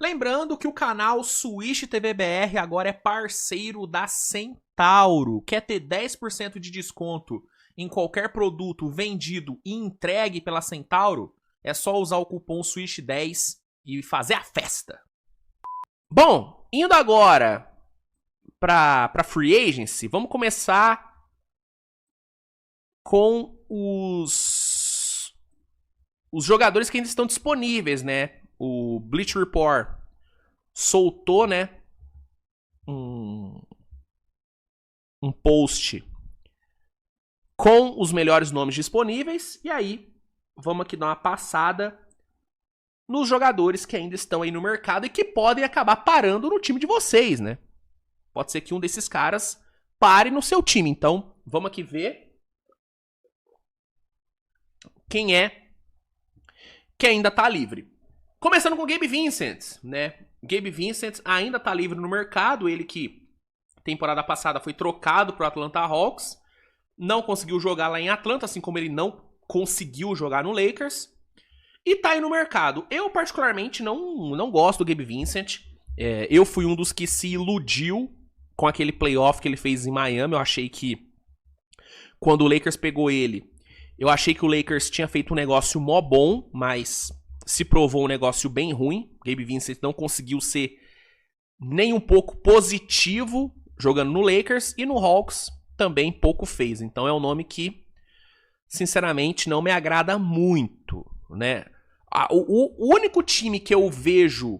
Lembrando que o canal Switch TV BR agora é parceiro da Centauro. Quer ter 10% de desconto em qualquer produto vendido e entregue pela Centauro? É só usar o cupom SWITCH10 e fazer a festa. Bom, indo agora para Free Agency, vamos começar com os jogadores que ainda estão disponíveis, né? O Bleacher Report soltou, né, um post com os melhores nomes disponíveis. E aí, vamos aqui dar uma passada nos jogadores que ainda estão aí no mercado e que podem acabar parando no time de vocês, né? Pode ser que um desses caras pare no seu time. Então, vamos aqui ver quem é que ainda tá livre. Começando com o Gabe Vincent, né? Gabe Vincent ainda tá livre no mercado. Ele que, temporada passada, foi trocado pro Atlanta Hawks. Não conseguiu jogar lá em Atlanta, assim como ele não conseguiu jogar no Lakers. E tá aí no mercado. Eu, particularmente, não gosto do Gabe Vincent. Eu fui um dos que se iludiu com aquele playoff que ele fez em Miami. Eu achei que, quando o Lakers pegou ele, eu achei que o Lakers tinha feito um negócio mó bom, mas se provou um negócio bem ruim. Gabe Vincent não conseguiu ser nem um pouco positivo jogando no Lakers, e no Hawks também pouco fez. Então é um nome que, sinceramente, não me agrada muito, né? O único time que eu vejo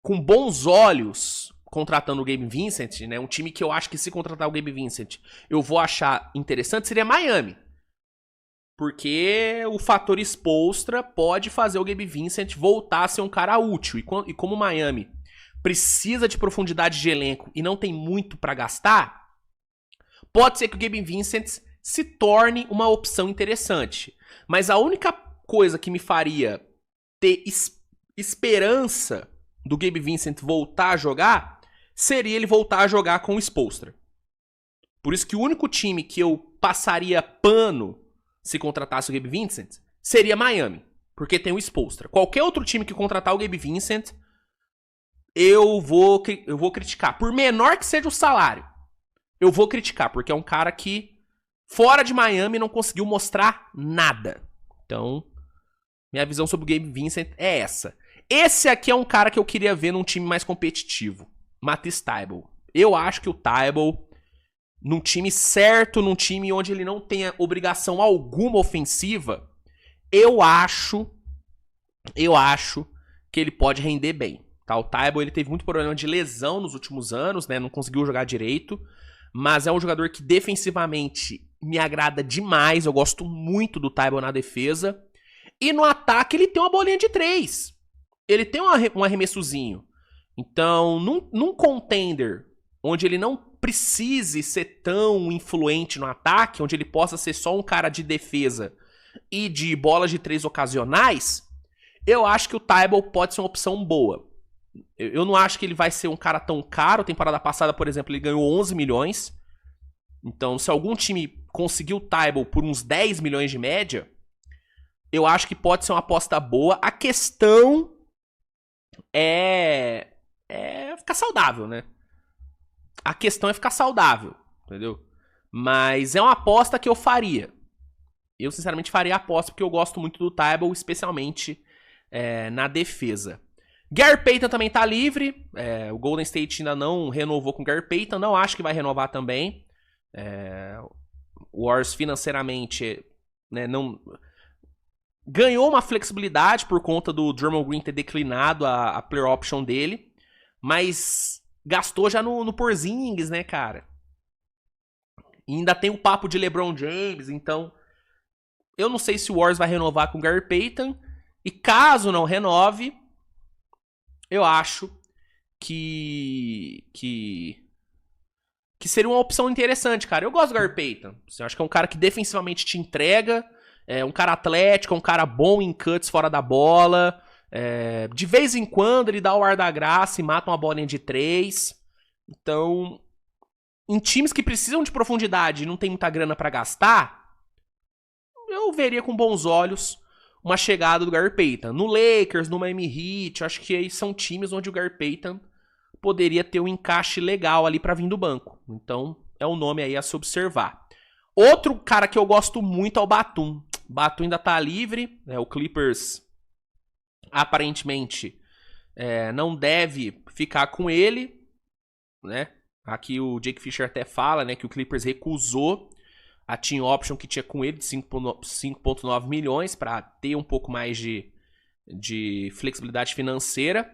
com bons olhos contratando o Gabe Vincent, né? Um time que eu acho que, se contratar o Gabe Vincent, eu vou achar interessante, seria Miami. Porque o fator Spoelstra pode fazer o Gabe Vincent voltar a ser um cara útil. E como o Miami precisa de profundidade de elenco e não tem muito pra gastar, pode ser que o Gabe Vincent se torne uma opção interessante. Mas a única coisa que me faria ter esperança do Gabe Vincent voltar a jogar seria ele voltar a jogar com o Spoelstra. Por isso que o único time que eu passaria pano se contratasse o Gabe Vincent seria Miami, porque tem o Spoelstra. Qualquer outro time que contratar o Gabe Vincent, eu vou criticar. Por menor que seja o salário, eu vou criticar, porque é um cara que, fora de Miami, não conseguiu mostrar nada. Então, minha visão sobre o Gabe Vincent é essa. Esse aqui é um cara que eu queria ver num time mais competitivo. Matisse Thybulle. Eu acho que o Thybulle, num time certo, num time onde ele não tenha obrigação alguma ofensiva, eu acho que ele pode render bem. Tá? O Thybulle, ele teve muito problema de lesão nos últimos anos, né? Não conseguiu jogar direito, mas é um jogador que defensivamente me agrada demais. Eu gosto muito do Thybulle na defesa. E no ataque ele tem uma bolinha de 3. Ele tem um arremessozinho. Então, num contender onde ele não precise ser tão influente no ataque, onde ele possa ser só um cara de defesa e de bolas de 3 ocasionais, eu acho que o Thybulle pode ser uma opção boa. Eu não acho que ele vai ser um cara tão caro. Temporada passada, por exemplo, ele ganhou 11 milhões. Então, se algum time conseguiu o Thybulle por uns 10 milhões de média, eu acho que pode ser uma aposta boa. A questão é ficar saudável, né? A questão é ficar saudável, entendeu? Mas é uma aposta que eu faria. Eu, sinceramente, faria a aposta porque eu gosto muito do Thybulle, especialmente na defesa. Gary Payton também tá livre. O Golden State ainda não renovou com o Gary Payton. Não acho que vai renovar também. O Warriors, financeiramente, né, não ganhou uma flexibilidade por conta do Draymond Green ter declinado a player option dele. Mas gastou já no Porzingis, né, cara? E ainda tem o papo de LeBron James. Então, eu não sei se o Warriors vai renovar com o Gary Payton. E caso não renove, eu acho que seria uma opção interessante, cara. Eu gosto do Gary Payton. Eu acho que é um cara que defensivamente te entrega. É um cara atlético, é um cara bom em cuts fora da bola. De vez em quando ele dá o ar da graça e mata uma bolinha de 3. Então, em times que precisam de profundidade e não tem muita grana pra gastar, eu veria com bons olhos uma chegada do Gary Payton. No Lakers, no Miami Heat, eu acho que aí são times onde o Gary Payton poderia ter um encaixe legal ali pra vir do banco. Então, é um nome aí a se observar. Outro cara que eu gosto muito é o Batum. Batum ainda tá livre, né? O Clippers aparentemente não deve ficar com ele, né? Aqui o Jake Fisher até fala, né, que o Clippers recusou a team option que tinha com ele de 5,9 milhões para ter um pouco mais de flexibilidade financeira.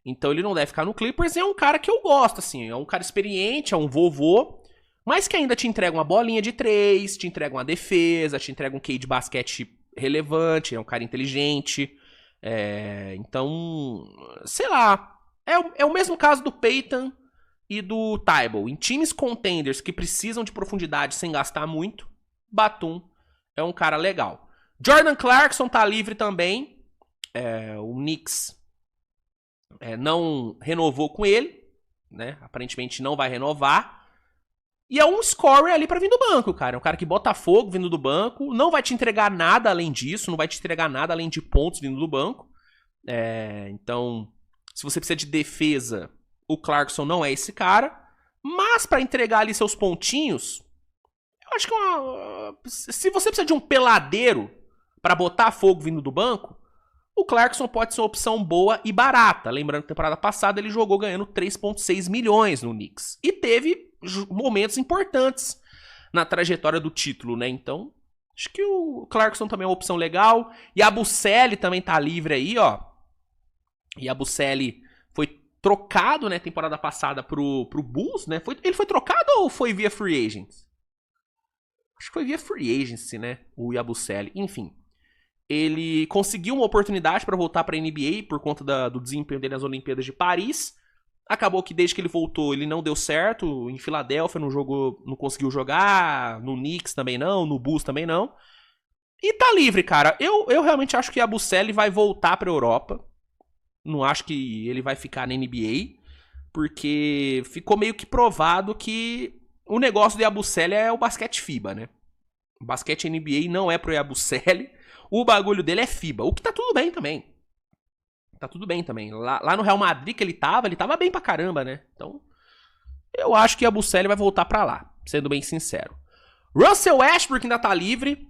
Então ele não deve ficar no Clippers. E é um cara que eu gosto, assim, é um cara experiente, é um vovô, mas que ainda te entrega uma bolinha de 3, te entrega uma defesa, te entrega um QI de basquete relevante, é um cara inteligente. Então, sei lá, é o mesmo caso do Peyton e do Thybulle. Em times contenders que precisam de profundidade sem gastar muito, Batum é um cara legal. Jordan Clarkson tá livre também. O Knicks não renovou com ele, né? Aparentemente não vai renovar. E é um scorer ali pra vir do banco, cara. É um cara que bota fogo vindo do banco. Não vai te entregar nada além disso. Não vai te entregar nada além de pontos vindo do banco. Então, se você precisa de defesa, o Clarkson não é esse cara. Mas pra entregar ali seus pontinhos, eu acho que se você precisa de um peladeiro pra botar fogo vindo do banco, o Clarkson pode ser uma opção boa e barata. Lembrando que na temporada passada ele jogou ganhando 3,6 milhões no Knicks. E teve momentos importantes na trajetória do título, né? Então, acho que o Clarkson também é uma opção legal. E a Yabusele também tá livre aí, ó. E a Yabusele foi trocado, né, temporada passada pro Bulls, né? Ele foi trocado ou foi via free agents? Acho que foi via free agency, né? O Yabusele. Enfim. Ele conseguiu uma oportunidade para voltar para a NBA por conta do desempenho dele nas Olimpíadas de Paris. Acabou que desde que ele voltou, ele não deu certo. Em Filadélfia não conseguiu jogar. No Knicks também não. No Bulls também não. E tá livre, cara. Eu realmente acho que a Yabusele vai voltar pra Europa. Não acho que ele vai ficar na NBA. Porque ficou meio que provado que o negócio do Yabusele é o basquete FIBA, né? O basquete NBA não é pro Yabusele. O bagulho dele é FIBA. O que tá tudo bem também. Tá tudo bem também. Lá no Real Madrid que ele tava bem pra caramba, né? Então, eu acho que a Yabusele vai voltar pra lá, sendo bem sincero. Russell Westbrook ainda tá livre.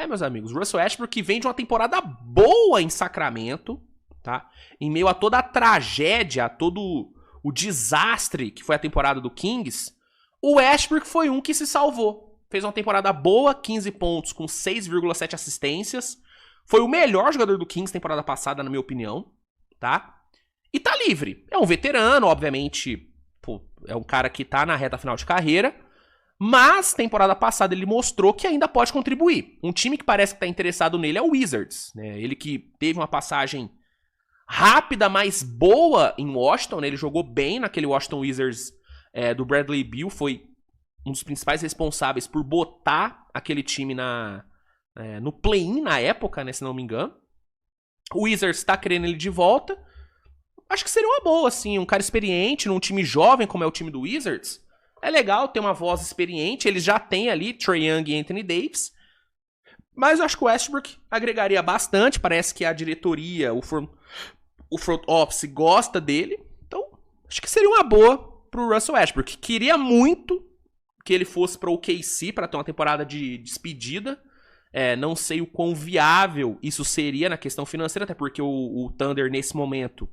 Meus amigos, Russell Westbrook que vem de uma temporada boa em Sacramento, tá? Em meio a toda a tragédia, a todo o desastre que foi a temporada do Kings, o Westbrook foi um que se salvou. Fez uma temporada boa, 15 pontos com 6,7 assistências. Foi o melhor jogador do Kings temporada passada, na minha opinião, tá? E tá livre. É um veterano, obviamente, é um cara que tá na reta final de carreira, mas temporada passada ele mostrou que ainda pode contribuir. Um time que parece que tá interessado nele é o Wizards, né? Ele que teve uma passagem rápida, mas boa em Washington, né? Ele jogou bem naquele Washington Wizards do Bradley Beal, foi um dos principais responsáveis por botar aquele time no play-in na época, né, se não me engano. O Wizards tá querendo ele de volta. Acho que seria uma boa, assim, um cara experiente num time jovem como é o time do Wizards. É legal ter uma voz experiente. Eles já têm ali Trae Young e Anthony Davis. Mas eu acho que o Westbrook agregaria bastante. Parece que a diretoria, o front office gosta dele. Então, acho que seria uma boa pro Russell Westbrook. Queria muito que ele fosse para o OKC para ter uma temporada de despedida. Não sei o quão viável isso seria na questão financeira, até porque o Thunder, nesse momento,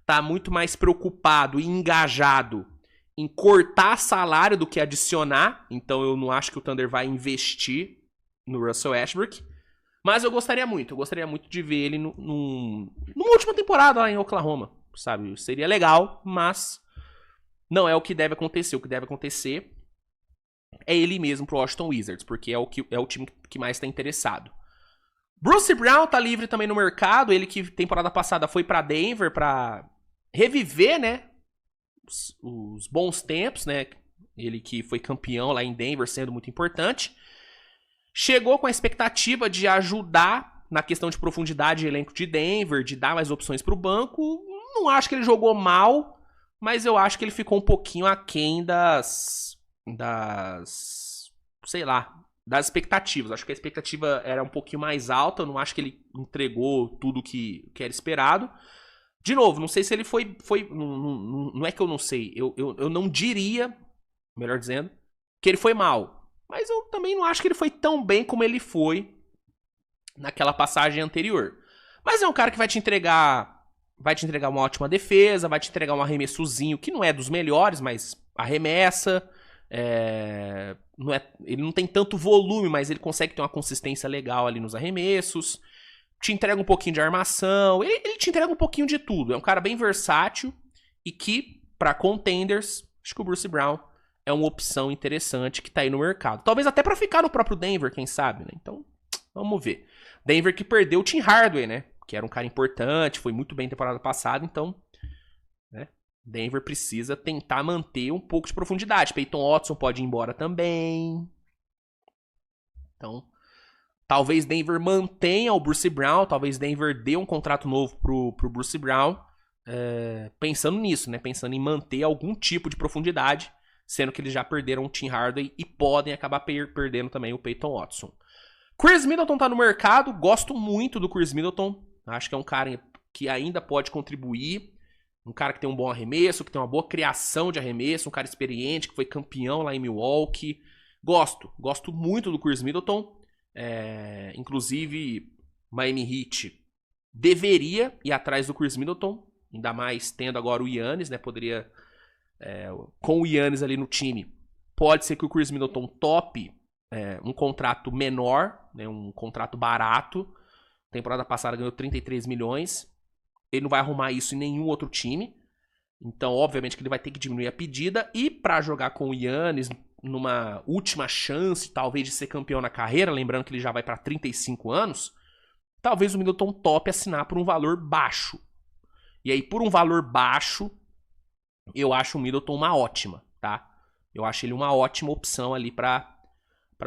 tá muito mais preocupado e engajado em cortar salário do que adicionar. Então eu não acho que o Thunder vai investir no Russell Westbrook. Mas eu gostaria muito de ver ele numa última temporada lá em Oklahoma, sabe? Seria legal, mas não é o que deve acontecer. O que deve acontecer é ele mesmo pro Washington Wizards, porque é o time que mais tá interessado. Bruce Brown tá livre também no mercado, ele que temporada passada foi pra Denver pra reviver, né, os bons tempos, né, ele que foi campeão lá em Denver, sendo muito importante. Chegou com a expectativa de ajudar na questão de profundidade de elenco de Denver, de dar mais opções pro banco. Não acho que ele jogou mal, mas eu acho que ele ficou um pouquinho aquém sei lá, das expectativas. Acho que a expectativa era um pouquinho mais alta, eu não acho que ele entregou tudo que era esperado. De novo, não sei se ele foi não é que eu não sei, eu não diria, melhor dizendo, que ele foi mal. Mas eu também não acho que ele foi tão bem como ele foi naquela passagem anterior. Mas é um cara que vai te entregar uma ótima defesa, vai te entregar um arremessozinho que não é dos melhores, mas arremessa. Ele não tem tanto volume, mas ele consegue ter uma consistência legal ali nos arremessos. Te entrega um pouquinho de armação. Ele te entrega um pouquinho de tudo. É um cara bem versátil e que, pra contenders, acho que o Bruce Brown é uma opção interessante que tá aí no mercado. Talvez até pra ficar no próprio Denver, quem sabe, né? Então, vamos ver. Denver que perdeu o Tim Hardaway, né? Que era um cara importante, foi muito bem temporada passada, então, né? Denver precisa tentar manter um pouco de profundidade. Peyton Watson pode ir embora também. Então, talvez Denver mantenha o Bruce Brown, talvez Denver dê um contrato novo pro Bruce Brown, pensando nisso, né? Pensando em manter algum tipo de profundidade, sendo que eles já perderam o Tim Hardaway e podem acabar perdendo também o Peyton Watson. Chris Middleton tá no mercado, gosto muito do Chris Middleton, acho que é um cara que ainda pode contribuir, um cara que tem um bom arremesso, que tem uma boa criação de arremesso, um cara experiente, que foi campeão lá em Milwaukee. Gosto muito do Chris Middleton. Inclusive, Miami Heat deveria ir atrás do Chris Middleton, ainda mais tendo agora o Giannis, né? Poderia, com o Giannis ali no time, pode ser que o Chris Middleton tope um contrato menor, né, um contrato barato. Temporada passada ganhou 33 milhões. Ele não vai arrumar isso em nenhum outro time. Então, obviamente, que ele vai ter que diminuir a pedida. E para jogar com o Giannis numa última chance, talvez, de ser campeão na carreira, lembrando que ele já vai para 35 anos, talvez o Middleton tope assinar por um valor baixo. E aí, por um valor baixo, eu acho o Middleton uma ótima, tá? Eu acho ele uma ótima opção ali para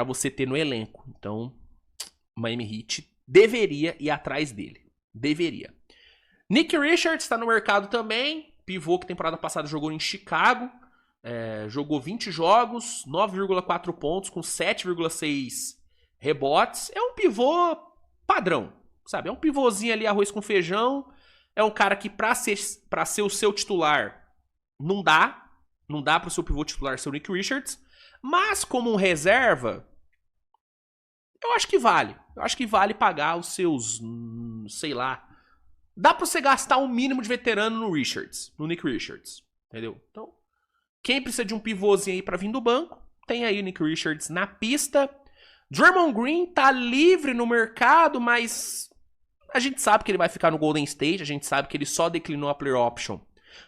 você ter no elenco. Então, Miami Heat deveria ir atrás dele. Deveria. Nick Richards está no mercado também. Pivô que temporada passada jogou em Chicago. Jogou 20 jogos, 9,4 pontos, com 7,6 rebotes. É um pivô padrão, sabe? É um pivôzinho ali, arroz com feijão. É um cara que pra ser o seu titular, não dá. Não dá pro seu pivô titular ser o Nick Richards. Mas como um reserva, eu acho que vale. Eu acho que vale pagar os seus, sei lá. Dá pra você gastar um mínimo de veterano no Nick Richards. Entendeu? Então, quem precisa de um pivôzinho aí pra vir do banco, tem aí o Nick Richards na pista. Draymond Green tá livre no mercado, mas a gente sabe que ele vai ficar no Golden State. A gente sabe que ele só declinou a player option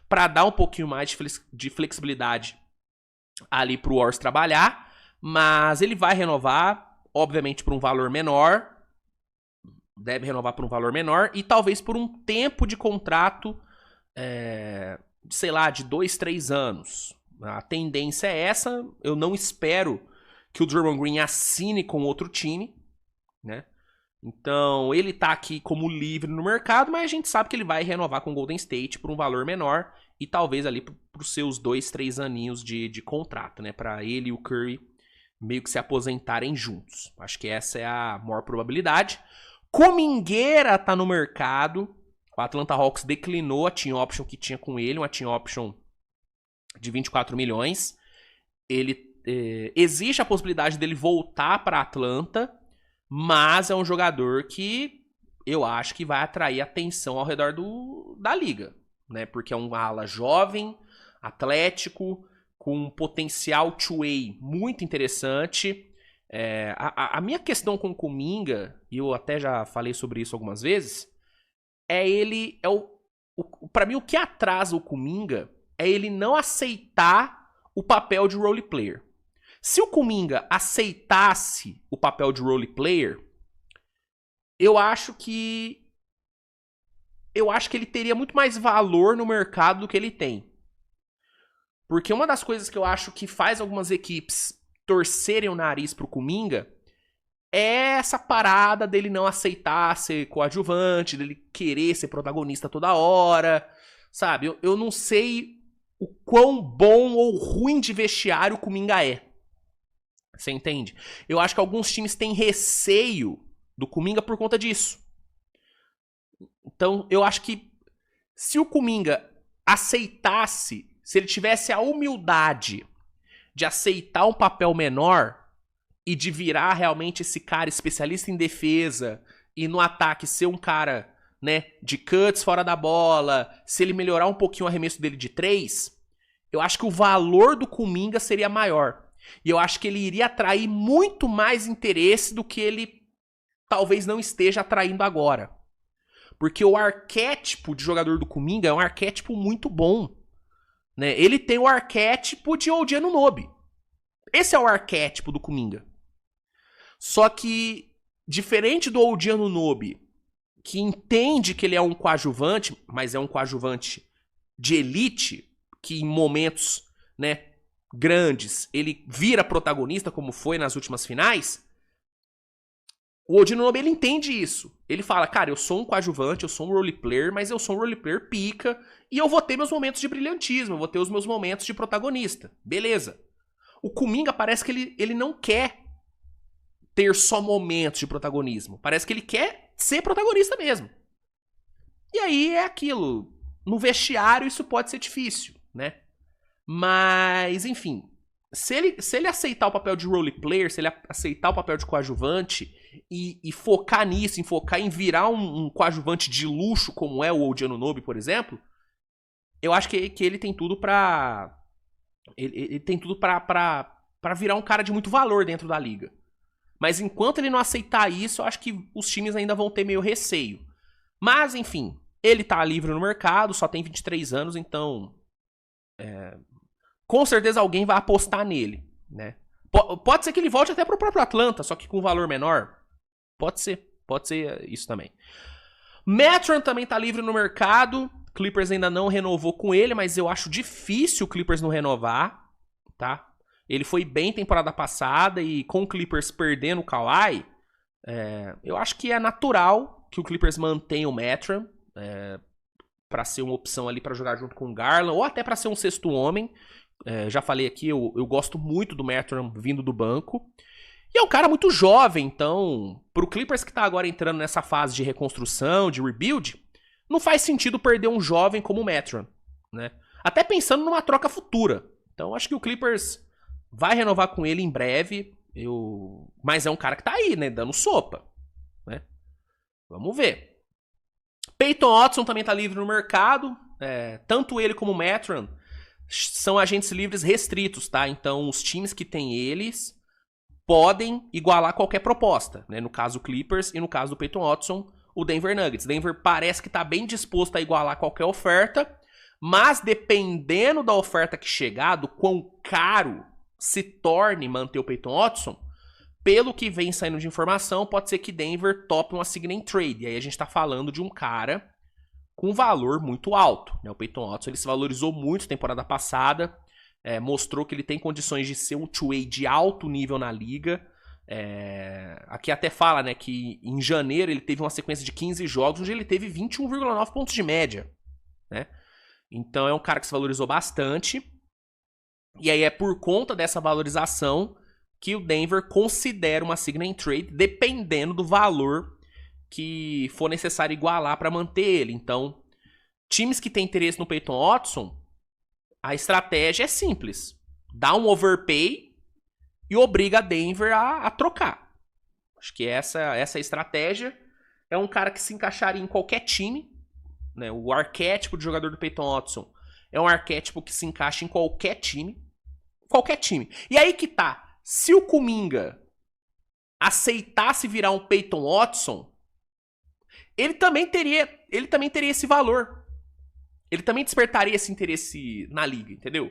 pra dar um pouquinho mais de flexibilidade ali pro Warriors trabalhar. Mas ele vai renovar, obviamente, por um valor menor. Deve renovar por um valor menor e talvez por um tempo de contrato, sei lá, de 2, 3 anos. A tendência é essa. Eu não espero que o Draymond Green assine com outro time, né? Então, ele tá aqui como livre no mercado, mas a gente sabe que ele vai renovar com o Golden State por um valor menor e talvez ali pros seus 2, 3 aninhos de contrato, né? Pra ele e o Curry meio que se aposentarem juntos. Acho que essa é a maior probabilidade. Kuminga tá no mercado. O Atlanta Hawks declinou a team option que tinha com ele, uma team option de 24 milhões. Existe a possibilidade dele voltar para Atlanta, mas é um jogador que eu acho que vai atrair atenção ao redor da liga, né? Porque é um ala jovem, atlético, com um potencial two-way muito interessante. A minha questão com o Kuminga, e eu até já falei sobre isso algumas vezes, pra mim o que atrasa o Kuminga é ele não aceitar o papel de role player. Se o Kuminga aceitasse o papel de role player, eu acho que ele teria muito mais valor no mercado do que ele tem. Porque uma das coisas que eu acho que faz algumas equipes torcerem o nariz pro Kuminga é essa parada dele não aceitar ser coadjuvante, dele querer ser protagonista toda hora, sabe? Eu não sei o quão bom ou ruim de vestiário o Kuminga é. Você entende? Eu acho que alguns times têm receio do Kuminga por conta disso. Então, eu acho que se o Kuminga aceitasse, se ele tivesse a humildade de aceitar um papel menor e de virar realmente esse cara especialista em defesa e no ataque ser um cara, né, de cuts fora da bola, se ele melhorar um pouquinho o arremesso dele de 3, eu acho que o valor do Kuminga seria maior. E eu acho que ele iria atrair muito mais interesse do que ele talvez não esteja atraindo agora. Porque o arquétipo de jogador do Kuminga é um arquétipo muito bom. Né? Ele tem o arquétipo de OG Anunoby. Esse é o arquétipo do Kuminga. Só que, diferente do OG Anunoby, que entende que ele é um coadjuvante, mas é um coadjuvante de elite, que em momentos, né, grandes ele vira protagonista, como foi nas últimas finais, o OG Anunoby, ele entende isso. Ele fala, cara, eu sou um coadjuvante, eu sou um roleplayer, mas eu sou um roleplayer pica e eu vou ter meus momentos de brilhantismo, eu vou ter os meus momentos de protagonista. Beleza. O Kuminga parece que ele não quer ter só momentos de protagonismo. Parece que ele quer ser protagonista mesmo. E aí é aquilo. No vestiário isso pode ser difícil, né? Mas, enfim, se ele aceitar o papel de roleplayer, se ele aceitar o papel de coadjuvante e focar nisso, em focar em virar um coadjuvante de luxo, como é o OG Anunoby, por exemplo, eu acho que ele tem tudo pra... Ele tem tudo pra virar um cara de muito valor dentro da liga. Mas enquanto ele não aceitar isso, eu acho que os times ainda vão ter meio receio. Mas, enfim, ele tá livre no mercado, só tem 23 anos, então... com certeza alguém vai apostar nele, né? Pode ser que ele volte até pro próprio Atlanta, só que com valor menor. Pode ser isso também. Mathurin também tá livre no mercado. Clippers ainda não renovou com ele, mas eu acho difícil o Clippers não renovar, tá? Ele foi bem temporada passada e com o Clippers perdendo o Kawhi, eu acho que é natural que o Clippers mantenha o Mathurin pra ser uma opção ali pra jogar junto com o Garland, ou até pra ser um sexto homem. Já falei aqui, eu gosto muito do Mathurin vindo do banco. E é um cara muito jovem, então, pro Clippers que tá agora entrando nessa fase de reconstrução, de rebuild, não faz sentido perder um jovem como o Mathurin, né? Até pensando numa troca futura. Então, acho que o Clippers vai renovar com ele em breve. Mas é um cara que tá aí, né? Dando sopa, né? Vamos ver. Peyton Watson também tá livre no mercado. Tanto ele como o Mathurin são agentes livres restritos, tá? Então, os times que têm eles podem igualar qualquer proposta, né? No caso, o Clippers e no caso do Peyton Watson, o Denver Nuggets. Denver parece que tá bem disposto a igualar qualquer oferta, mas dependendo da oferta que chegar, do quão caro se torne manter o Peyton Watson, pelo que vem saindo de informação, pode ser que Denver tope uma sign and trade. E aí a gente tá falando de um cara com valor muito alto, né? O Peyton Watson, ele se valorizou muito na temporada passada, mostrou que ele tem condições de ser um two-way de alto nível na liga. Aqui até fala, né, que em janeiro ele teve uma sequência de 15 jogos, onde ele teve 21,9 pontos de média, né? Então é um cara que se valorizou bastante. E aí é por conta dessa valorização que o Denver considera uma sign and trade, dependendo do valor que for necessário igualar para manter ele. Então, times que têm interesse no Peyton Watson, a estratégia é simples. Dá um overpay e obriga a Denver a trocar. Acho que essa é a estratégia. É um cara que se encaixaria em qualquer time, né? O arquétipo de jogador do Peyton Watson é um arquétipo que se encaixa em qualquer time. Qualquer time. E aí que tá. Se o Kuminga aceitasse virar um Peyton Watson, ele também teria esse valor. Ele também despertaria esse interesse na liga, entendeu?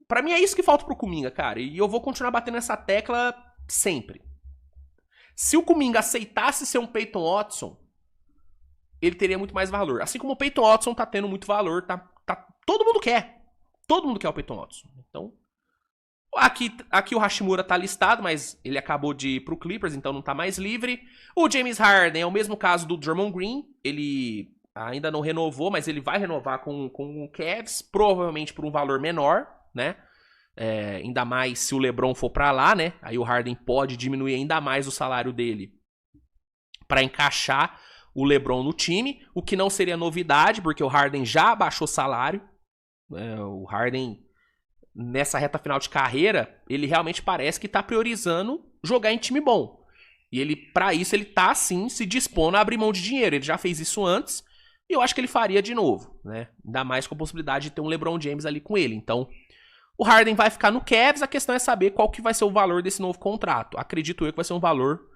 Pra mim é isso que falta pro Kuminga, cara. E eu vou continuar batendo essa tecla sempre. Se o Kuminga aceitasse ser um Peyton Watson, ele teria muito mais valor. Assim como o Peyton Watson tá tendo muito valor, todo mundo quer. Todo mundo quer o Peyton Watson. Então, aqui o Hashimura tá listado, mas ele acabou de ir pro Clippers, então não tá mais livre. O James Harden é o mesmo caso do Draymond Green. Ele ainda não renovou, mas ele vai renovar com o Cavs, provavelmente por um valor menor, né? Ainda mais se o LeBron for pra lá, né? Aí o Harden pode diminuir ainda mais o salário dele pra encaixar o LeBron no time, o que não seria novidade, porque o Harden já abaixou salário. O Harden, nessa reta final de carreira, ele realmente parece que tá priorizando jogar em time bom. E ele, pra isso, ele tá, sim, se dispondo a abrir mão de dinheiro. Ele já fez isso antes, e eu acho que ele faria de novo, né? Ainda mais com a possibilidade de ter um LeBron James ali com ele. Então, o Harden vai ficar no Cavs, a questão é saber qual que vai ser o valor desse novo contrato. Acredito eu que vai ser um valor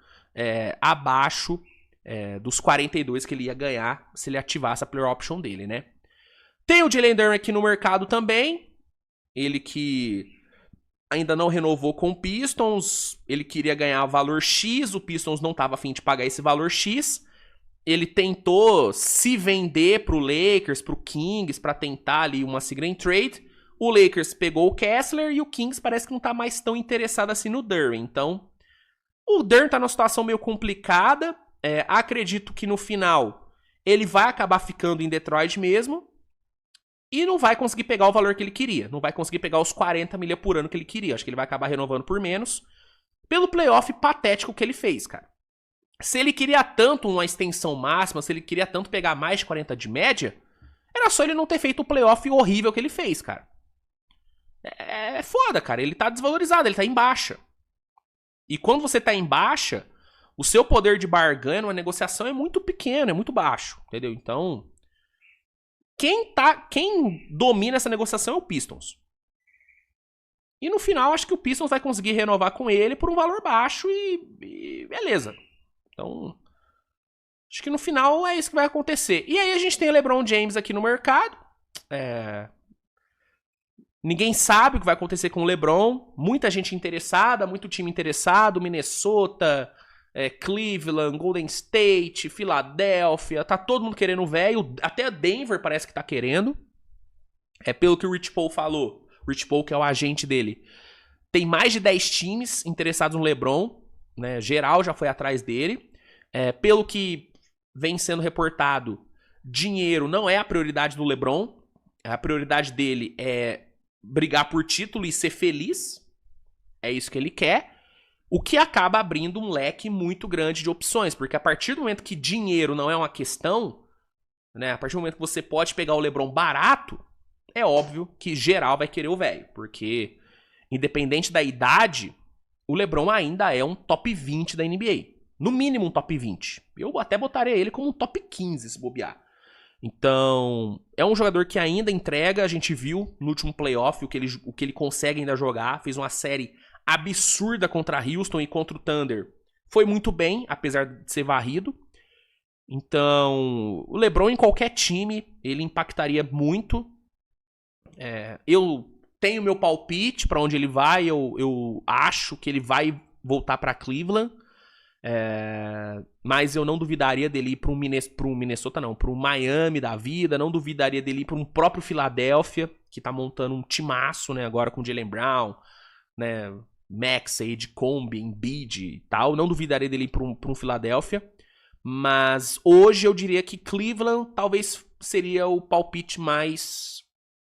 abaixo dos 42 que ele ia ganhar se ele ativasse a player option dele, né? Tem o Jalen Duren aqui no mercado também. Ele que ainda não renovou com o Pistons. Ele queria ganhar valor X. O Pistons não estava afim de pagar esse valor X. Ele tentou se vender pro Lakers, pro Kings, para tentar ali uma sign trade. O Lakers pegou o Kessler e o Kings parece que não tá mais tão interessado assim no Duren. Então, o Duren tá numa situação meio complicada. Acredito que no final ele vai acabar ficando em Detroit mesmo. E não vai conseguir pegar o valor que ele queria. Não vai conseguir pegar os 40 milha por ano que ele queria. Acho que ele vai acabar renovando por menos. Pelo playoff patético que ele fez, cara. Se ele queria tanto uma extensão máxima, se ele queria tanto pegar mais de 40 de média, era só ele não ter feito o playoff horrível que ele fez, cara. É foda, cara. Ele tá desvalorizado, ele tá em baixa. E quando você tá em baixa, o seu poder de barganha numa negociação é muito pequeno, é muito baixo, entendeu? Então, quem domina essa negociação é o Pistons. E no final, acho que o Pistons vai conseguir renovar com ele por um valor baixo e beleza. Então, acho que no final é isso que vai acontecer. E aí a gente tem o LeBron James aqui no mercado. Ninguém sabe o que vai acontecer com o LeBron. Muita gente interessada, muito time interessado. Minnesota, Cleveland, Golden State, Filadélfia. Tá todo mundo querendo o velho. Até Denver parece que tá querendo. Pelo que o Rich Paul falou. Rich Paul, que é o agente dele. Tem mais de 10 times interessados no LeBron. Né? Geral já foi atrás dele. Pelo que vem sendo reportado, dinheiro não é a prioridade do LeBron. A prioridade dele é brigar por título e ser feliz. É isso que ele quer. O que acaba abrindo um leque muito grande de opções. Porque a partir do momento que dinheiro não é uma questão, né, a partir do momento que você pode pegar o LeBron barato, é óbvio que geral vai querer o velho. Porque, independente da idade, o LeBron ainda é um top 20 da NBA. No mínimo um top 20. Eu até botaria ele como um top 15 se bobear. Então, é um jogador que ainda entrega. A gente viu no último playoff o que ele consegue ainda jogar. Fez uma série absurda contra Houston e contra o Thunder. Foi muito bem, apesar de ser varrido. Então, o LeBron em qualquer time, ele impactaria muito. Eu tenho meu palpite para onde ele vai. Eu acho que ele vai voltar para Cleveland. Mas eu não duvidaria dele ir para um Minnesota, não, para um Miami da vida. Não duvidaria dele ir para um próprio Philadelphia, que tá montando um timaço, né, agora com Jaylen Brown, né, Maxey, Combi, Embiid e tal. Não duvidaria dele ir para um Philadelphia. Mas hoje eu diria que Cleveland talvez seria o palpite mais...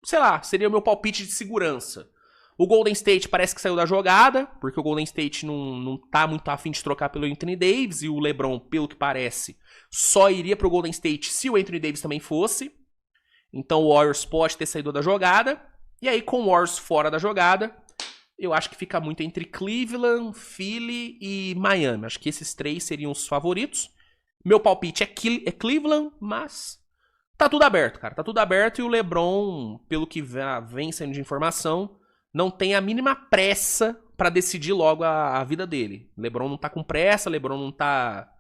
sei lá, seria o meu palpite de segurança. O Golden State parece que saiu da jogada, porque o Golden State não tá muito afim de trocar pelo Anthony Davis, e o LeBron, pelo que parece, só iria pro Golden State se o Anthony Davis também fosse. Então o Warriors pode ter saído da jogada. E aí, com o Warriors fora da jogada, eu acho que fica muito entre Cleveland, Philly e Miami. Acho que esses três seriam os favoritos. Meu palpite é Cleveland, mas tá tudo aberto, cara. Tá tudo aberto, e o LeBron, pelo que vem saindo de informação, não tem a mínima pressa pra decidir logo a vida dele. LeBron não tá com pressa, LeBron não tá...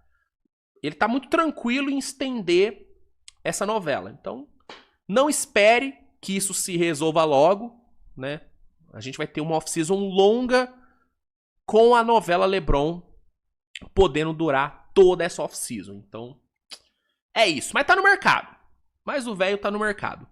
ele tá muito tranquilo em estender essa novela. Então, não espere que isso se resolva logo, né? A gente vai ter uma off-season longa com a novela LeBron podendo durar toda essa off-season. Então, é isso. Mas tá no mercado. Mas o velho tá no mercado.